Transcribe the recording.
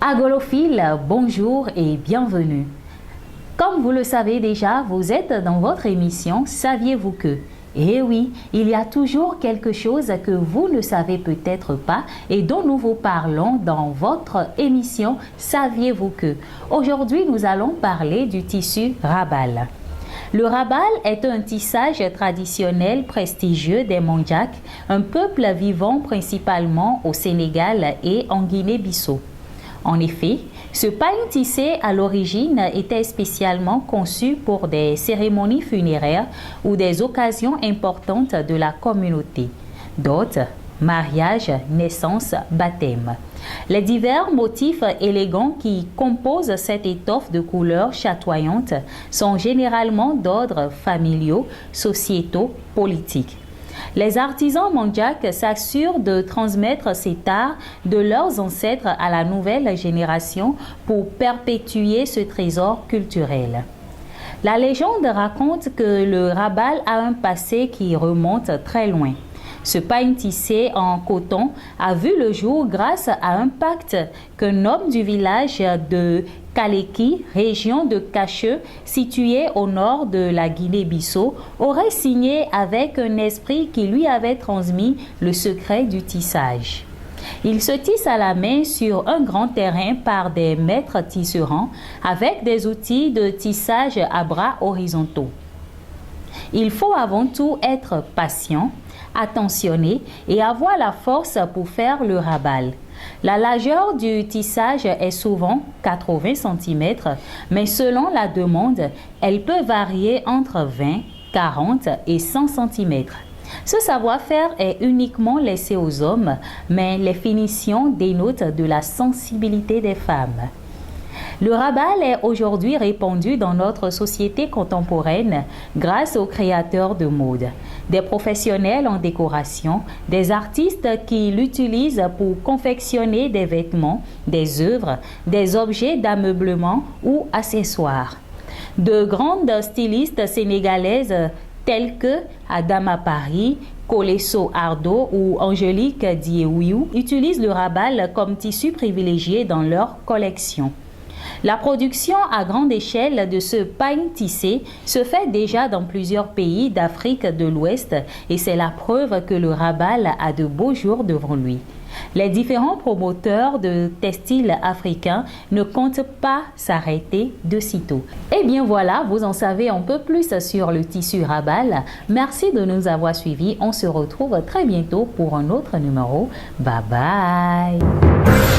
Agolophiles, bonjour et bienvenue. Comme vous le savez déjà, vous êtes dans votre émission Saviez-vous que? Eh oui, il y a toujours quelque chose que vous ne savez peut-être pas et dont nous vous parlons dans votre émission Saviez-vous que? Aujourd'hui, nous allons parler du tissu rabal. Le rabal est un tissage traditionnel prestigieux des Mandjaks, un peuple vivant principalement au Sénégal et en Guinée-Bissau. En effet, ce pain tissé à l'origine était spécialement conçu pour des cérémonies funéraires ou des occasions importantes de la communauté. Dot, mariage, naissance, baptême. Les divers motifs élégants qui composent cette étoffe de couleurs chatoyantes sont généralement d'ordre familiaux, sociétaux, politiques. Les artisans mandjaks s'assurent de transmettre cet art de leurs ancêtres à la nouvelle génération pour perpétuer ce trésor culturel. La légende raconte que le rabal a un passé qui remonte très loin. Ce pain tissé en coton a vu le jour grâce à un pacte qu'un homme du village de Kaleki, région de Kacheux, située au nord de la Guinée-Bissau, aurait signé avec un esprit qui lui avait transmis le secret du tissage. Il se tisse à la main sur un grand terrain par des maîtres tisserands avec des outils de tissage à bras horizontaux. Il faut avant tout être patient, attentionné et avoir la force pour faire le rabal. La largeur du tissage est souvent 80 cm, mais selon la demande, elle peut varier entre 20, 40 et 100 cm. Ce savoir-faire est uniquement laissé aux hommes, mais les finitions dénotent de la sensibilité des femmes. Le rabal est aujourd'hui répandu dans notre société contemporaine grâce aux créateurs de mode, des professionnels en décoration, des artistes qui l'utilisent pour confectionner des vêtements, des œuvres, des objets d'ameublement ou accessoires. De grandes stylistes sénégalaises telles que Adama Paris, Kolesso Ardo ou Angélique Diéouiou utilisent le rabal comme tissu privilégié dans leur collection. La production à grande échelle de ce pain tissé se fait déjà dans plusieurs pays d'Afrique de l'Ouest et c'est la preuve que le rabal a de beaux jours devant lui. Les différents promoteurs de textiles africains ne comptent pas s'arrêter de sitôt. Et bien voilà, vous en savez un peu plus sur le tissu rabal. Merci de nous avoir suivis. On se retrouve très bientôt pour un autre numéro. Bye bye!